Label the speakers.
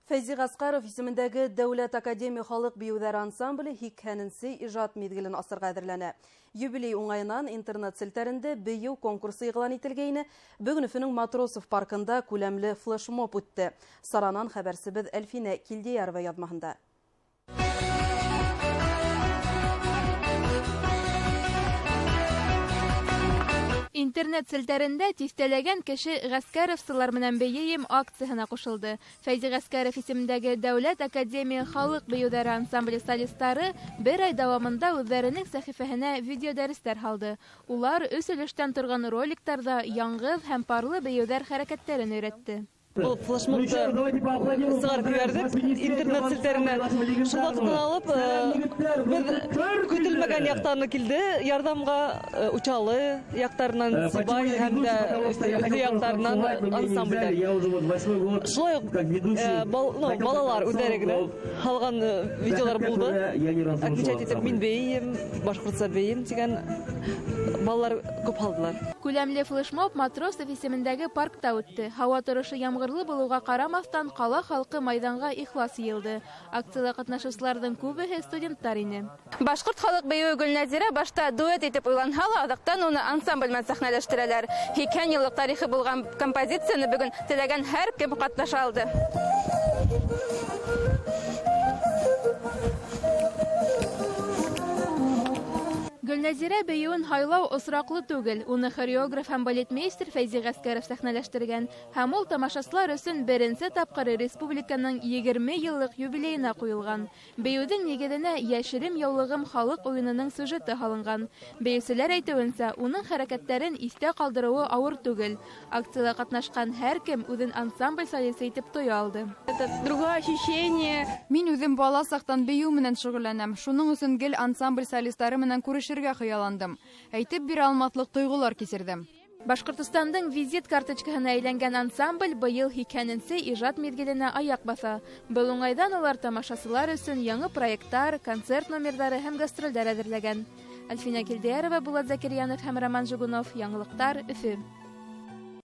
Speaker 1: Фәйзи Гаскаров исемендәге Дәүләт академия халык биюҙәре ансамбле һикһәненсе ижад миҙгелен асырға әҙерләнә. Юбилей уңайынан интернет селтәрендә бейеү конкурсы иғлан ителгәйне. Бөгөн Өфөнөң Матросов паркында күләмле флешмоб үтте. Саранан хәбәрсебеҙ Әлфинә Килдиярова яҙмаһында.
Speaker 2: Интернет селтәрендә тиҫтәләгән кеше Гаскаровсылар менән бейейем акцияһына ҡушылды. Фәйзи Гаскаров исемендәге Дәүләт академия халыҡ бейеүҙәре ансамбле солисттары бер ай дауамында үҙҙәренең сәхифәһенә видеодәрестәр һалды. Улар 3 өлөштән торған роликтарҙа яңғыҙ һәм парлы бейеүҙәр хәрәкәттәрен өйрәтте.
Speaker 3: Бұл флешмобты сығарып жібердік интернет селтеріне. Шундақтан алып, біз көтелмәгән яқтарына килде. Ярдамға Учалы яқтарынан Сибай һәм дә өйдә яқтарынан ансамбльдәр. Шулай балалар үҙҙәре генә һалған видеолар булды. Отмечать итеп, мин бейем, башҡортса бейем тигән балалар күп һалдылар.
Speaker 2: Күләмле флешмоб Матросов исемендәге паркта үтте. Һауа торышы ямғырлы булыуға ҡарамаҫтан, ҡала халҡы майҙанға ихлас йыйылды. Акцияла ҡатнашыусыларҙың күбеһе студенттар ине.
Speaker 4: Башҡорт халыҡ бейеүе Гөлнәзирә башта дуэт итеп уйланһа ла, аҙаҡтан уны ансамбль менән сәхнәләштерәләр. 2 йыллыҡ тарихи булған композицияны бөгөн теләгән һәр кем ҡатнаша алды.
Speaker 2: Гөлнәзирә бейеүен һайлау осраҡлы түгел. Уны хореограф һәм балетмейстер Фәйзи Гаскаров сәхнәләштергән. Һәм ул тамашасылар өсөн беренсе тапҡыр республиканың 20 йыллыҡ юбилейына ҡуйылған. Бейеүҙең нигеҙенә «Йәшерем яулығым» халыҡ уйынының сюжеты һалынған. Бейеүселәр әйтеүенсә, уның хәрәкәттәрен иҫтә ҡалдырыуы ауыр түгел. Акцияла ҡатнашҡан һәр кем үҙен ансамбль солисы итеп тоя алды.
Speaker 4: Это другое ощущение.
Speaker 5: Мин үҙем бала саҡтан бейеү менән шөғөлләнәм. Шуның өсөн гел ансамбль солистары менән күрешергә хыялландым. Әйтеп бирә алмаҫлыҡ тойғолар кисерҙем.
Speaker 2: Башҡортостандың визит карточкаһына әйләнгән ансамбль быйыл 2-нсе ижад миҙгеленә аяҡ баҫа. Был уңайҙан улар тамашасылар өсөн яңы проекттар, концерт номерҙары һәм гастролдәр әҙерләгән. Әлфинә Килдиярова, Булат Закирьянов һәм Роман Жигунов. Яңылыҡтар, Өфө.